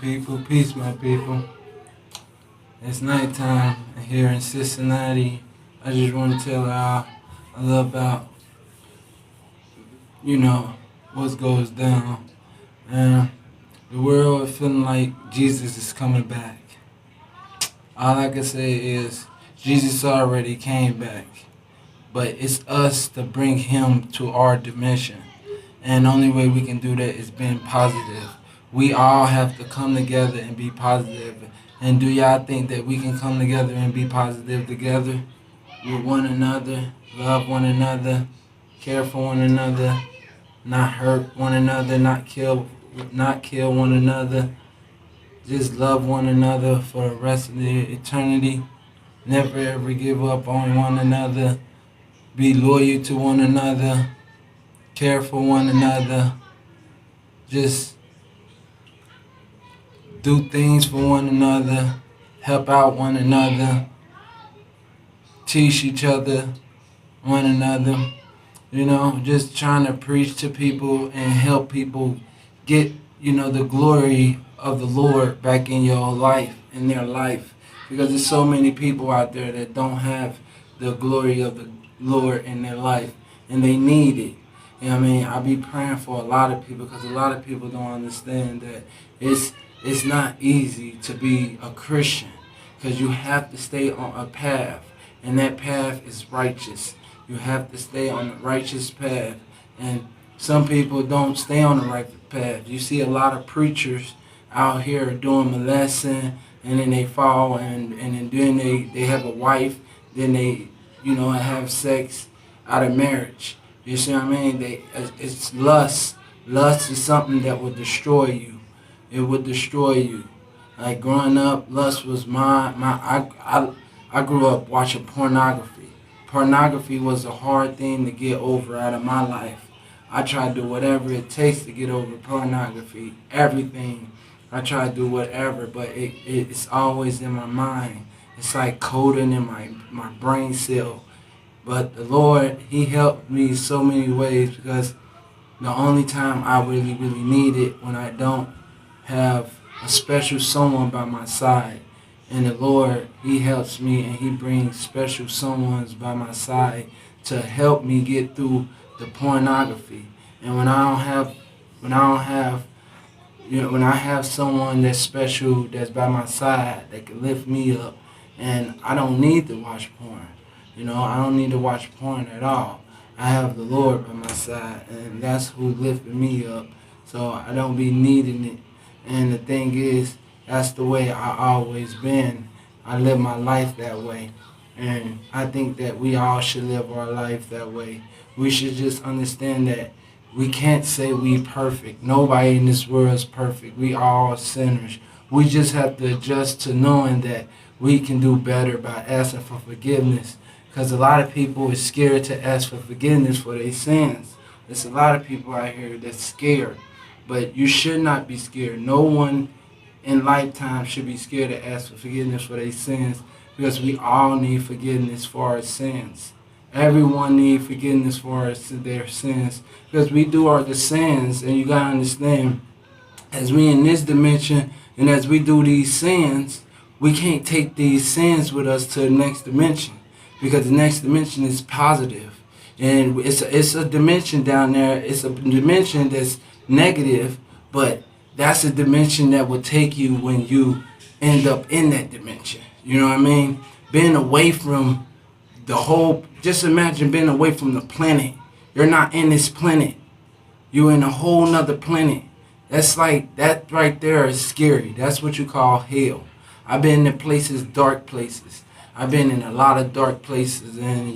people. Peace, my people. It's nighttime here in Cincinnati. I just want to tell y'all a little about, you know, what goes down. And the world is feeling like Jesus is coming back. All I can say is Jesus already came back. But it's us to bring him to our dimension. And the only way we can do that is being positive. We all have to come together and be positive. And do y'all think that we can come together and be positive together with one another, love one another, care for one another, not hurt one another, not kill one another, just love one another for the rest of the eternity. Never ever give up on one another. Be loyal to one another. Care for one another. Just do things for one another. Help out one another. Teach each other, one another. You know, just trying to preach to people and help people get, the glory of the Lord back in your life, in their life. Because there's so many people out there that don't have the glory of the Lord in their life, and they need it. You know what I mean? I be praying for a lot of people because a lot of people don't understand that it's not easy to be a Christian because you have to stay on a path, and that path is righteous. You have to stay on the righteous path, and some people don't stay on the right path. You see a lot of preachers out here doing molesting, and then they fall, and then they have a wife, then they have sex out of marriage. You see what I mean? It's lust. Lust is something that will destroy you. It would destroy you. Like growing up, lust was I grew up watching pornography. Pornography was a hard thing to get over out of my life. I tried to do whatever it takes to get over pornography. Everything. I try to do whatever, but it's always in my mind. It's like coding in my brain cell. But the Lord, he helped me so many ways because the only time I really, really need it when I don't have a special someone by my side. And the Lord, he helps me and he brings special someones by my side to help me get through the pornography. And when I have someone that's special that's by my side that can lift me up, and I don't need to watch porn. I don't need to watch porn at all. I have the Lord by my side, and that's who lifted me up. So I don't be needing it. And the thing is, that's the way I always been. I live my life that way. And I think that we all should live our life that way. We should just understand that we can't say we perfect. Nobody in this world is perfect. We all sinners. We just have to adjust to knowing that we can do better by asking for forgiveness. Because a lot of people are scared to ask for forgiveness for their sins. There's a lot of people out here that's scared. But you should not be scared. No one in lifetime should be scared to ask for forgiveness for their sins. Because we all need forgiveness for our sins. Everyone needs forgiveness for their sins. Because we do the sins, and you got to understand, as we in this dimension, and as we do these sins, we can't take these sins with us to the next dimension. Because the next dimension is positive. And it's a dimension down there. It's a dimension that's negative, but that's a dimension that will take you when you end up in that dimension. You know what I mean? Being away from just imagine being away from the planet. You're not in this planet. You're in a whole nother planet. That's like, that right there is scary. That's what you call hell. I've been in places, dark places. I've been in a lot of dark places, and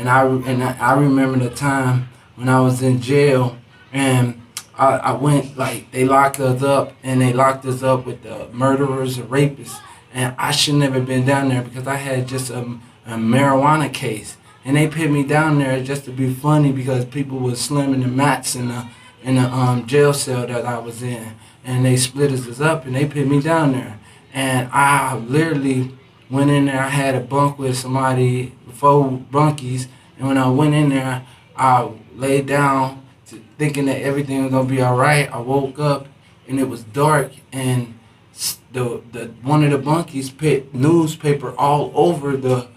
I remember the time when I was in jail, and I went, like, they locked us up, and they locked us up with the murderers and rapists, and I should never been down there because I had just a marijuana case, and they put me down there just to be funny because people were slamming the mats in the jail cell that I was in, and they split us up, and they put me down there, and I literally went in there. I had a bunk with somebody, 4 bunkies, and when I went in there, I laid down thinking that everything was going to be all right. I woke up, and it was dark, and the one of the bunkies put newspaper all over the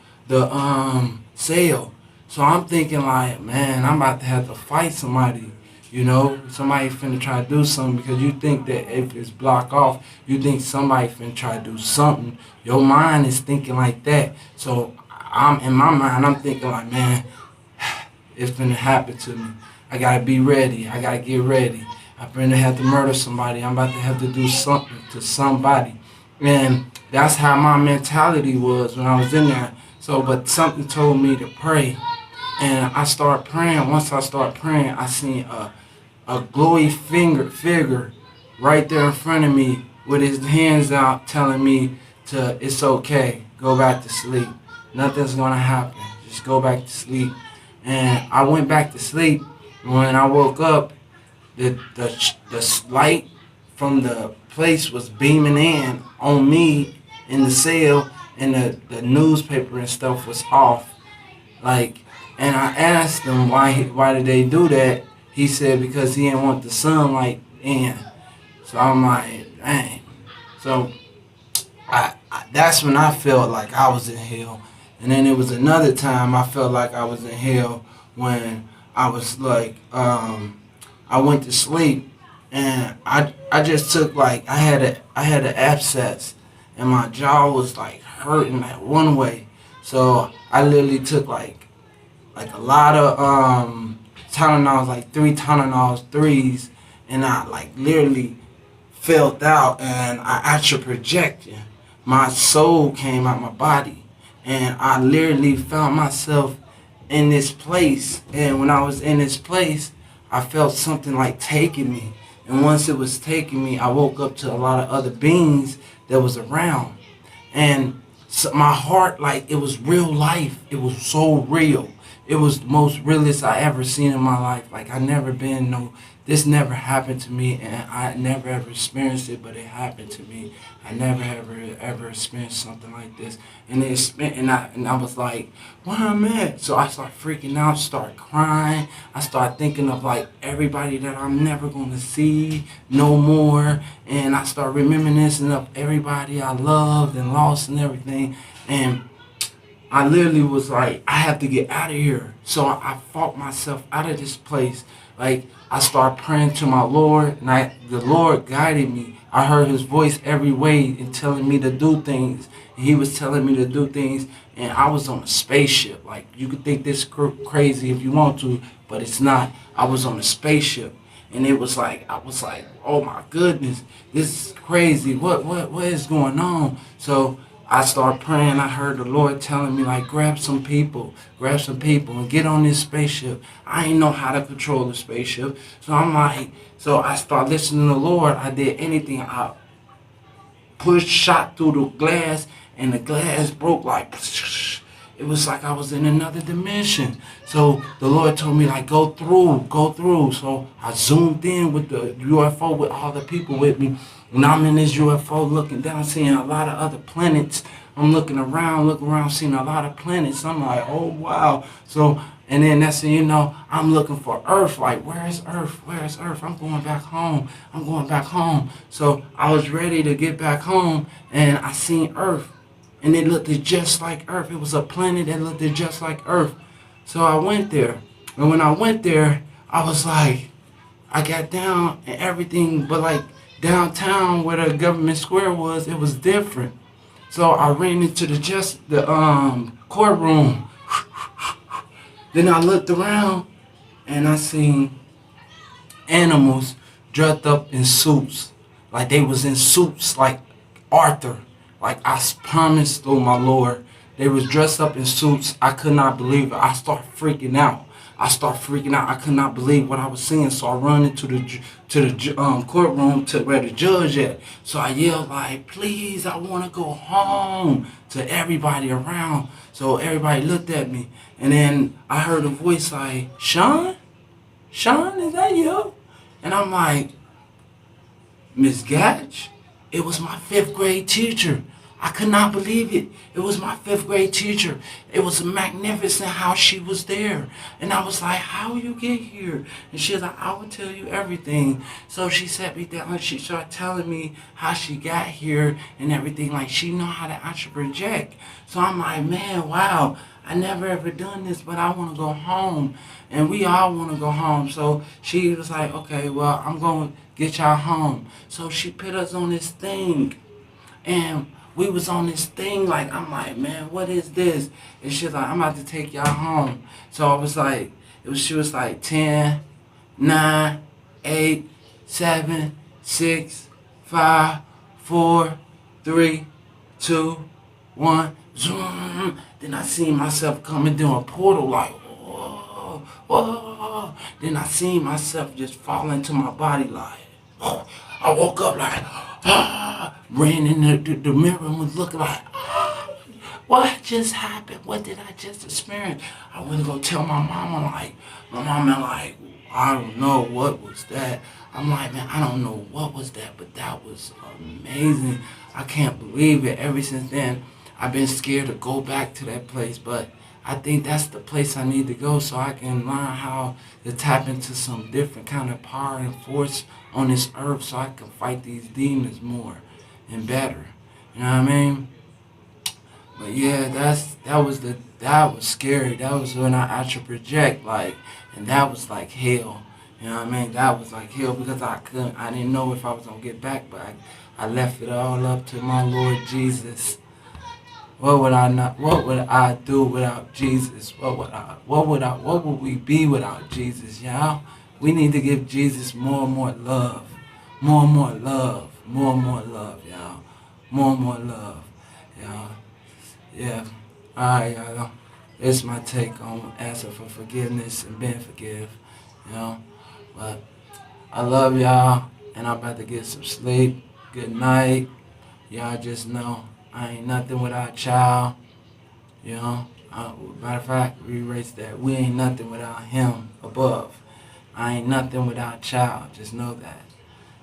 cell. So I'm thinking like, man, I'm about to have to fight somebody. Somebody finna try to do something, because you think that if it's blocked off, you think somebody finna try to do something. Your mind is thinking like that. So I'm in my mind, I'm thinking like, man, it's finna happen to me. I gotta be ready. I gotta get ready. I'm finna have to murder somebody. I'm about to have to do something to somebody. And that's how my mentality was when I was in there. So, but something told me to pray. And I started praying. Once I started praying, I seen a glowy figure right there in front of me with his hands out telling me it's okay, go back to sleep. Nothing's gonna happen. Just go back to sleep. And I went back to sleep. When I woke up, the light from the place was beaming in on me in the cell, and the newspaper and stuff was off. And I asked him why did they do that. He said because he didn't want the sunlight in. So I'm like, dang. So that's when I felt like I was in hell. And then it was another time I felt like I was in hell when I was like, I went to sleep, and I just took like I had an abscess, and my jaw was like hurting that one way. So I literally took like a lot of Tylenols, like 3 Tylenols, 3s, and I like literally felt out, and I actually projected. My soul came out my body, and I literally found myself in this place. And when I was in this place, I felt something like taking me. And once it was taking me, I woke up to a lot of other beings that was around. And so my heart, like, it was real life. It was so real. It was the most realest I ever seen in my life. Like, this never happened to me, and I never ever experienced it, but it happened to me. I never ever experienced something like this. And I was like, where I'm at? So I start freaking out, start crying. I start thinking of like everybody that I'm never gonna see no more. And I start reminiscing of everybody I loved and lost and everything. And I literally was like, I have to get out of here. So I fought myself out of this place. Like, I started praying to my Lord, and the Lord guided me. I heard his voice every way and telling me to do things. And he was telling me to do things, and I was on a spaceship. Like, you could think this crazy if you want to, but it's not. I was on a spaceship. And it was like, I was like, oh my goodness, this is crazy. What is going on? So I started praying. I heard the Lord telling me, like, grab some people and get on this spaceship. I ain't know how to control the spaceship. So I started listening to the Lord. I did anything. I shot through the glass, and the glass broke like, it was like I was in another dimension. So the Lord told me, like, go through. So I zoomed in with the UFO with all the people with me. When I'm in this UFO looking down, seeing a lot of other planets. I'm looking around, seeing a lot of planets. I'm like, oh, wow. So, and then that's when, I'm looking for Earth. Like, where is Earth? I'm going back home. So I was ready to get back home, and I seen Earth. And it looked just like Earth. It was a planet that looked just like Earth. So I went there. And when I went there, I was like, I got down and everything, but like downtown where the government square was, it was different. So I ran into the courtroom. Then I looked around and I seen animals dressed up in suits. Like they was in suits like Arthur. Like I promised, oh my Lord, they was dressed up in suits. I could not believe it. I started freaking out. I could not believe what I was seeing. So I run into the courtroom to where the judge at. So I yelled like, please, I want to go home, to everybody around. So everybody looked at me. And then I heard a voice like, Sean, is that you? And I'm like, Miss Gatch? It was my 5th grade teacher. I could not believe it. It was my 5th grade teacher. It was magnificent how she was there. And I was like, how you get here? And she was like, I will tell you everything. So she sat me down and she started telling me how she got here and everything. Like, she know how to astral project. So I'm like, man, wow. I never ever done this, but I want to go home. And we all want to go home. So she was like, okay, well, I'm going to get y'all home. So she put us on this thing. And we was on this thing, like, I'm like, man, what is this? And she's like, I'm about to take y'all home. So I was like, she was like 10, 9, 8, 7, 6, 5, 4, 3, 2, 1. Zoom. Then I seen myself coming through a portal like, whoa, whoa. Then I seen myself just fall into my body like, whoa. I woke up like, ran in the mirror and was looking like, what just happened? What did I just experience? I went to go tell my mama like, I don't know what was that. I'm like, man, I don't know what was that, but that was amazing. I can't believe it. Ever since then, I've been scared to go back to that place, but I think that's the place I need to go so I can learn how to tap into some different kind of power and force on this earth so I can fight these demons more and better. You know what I mean? But yeah, that was scary. That was when I astral project, like, and that was like hell. You know what I mean? That was like hell because I didn't know if I was gonna get back, but I left it all up to my Lord Jesus. What would I do without Jesus? What would we be without Jesus, y'all? We need to give Jesus more and more love. More and more love. More and more love, y'all. More and more love, y'all. Yeah. Alright, y'all. It's my take on asking for forgiveness and being forgive. You know? But I love y'all and I'm about to get some sleep. Good night. Y'all just know I ain't nothing without y'all. You know? Matter of fact, we erase that. We ain't nothing without him above. I ain't nothing without y'all. Just know that.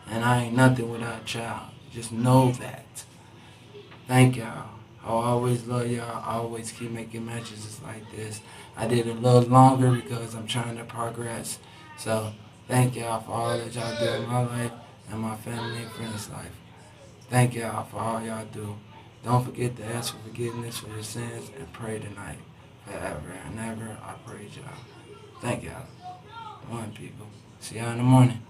And I ain't nothing without y'all. Just know that. Thank y'all. I always love y'all. I always keep making messages like this. I did it a little longer because I'm trying to progress. So, thank y'all for all that y'all do in my life and my family and friends' life. Thank y'all for all y'all do. Don't forget to ask for forgiveness for your sins and pray tonight. Forever and ever, I praise y'all. Thank y'all. One, people. See y'all in the morning.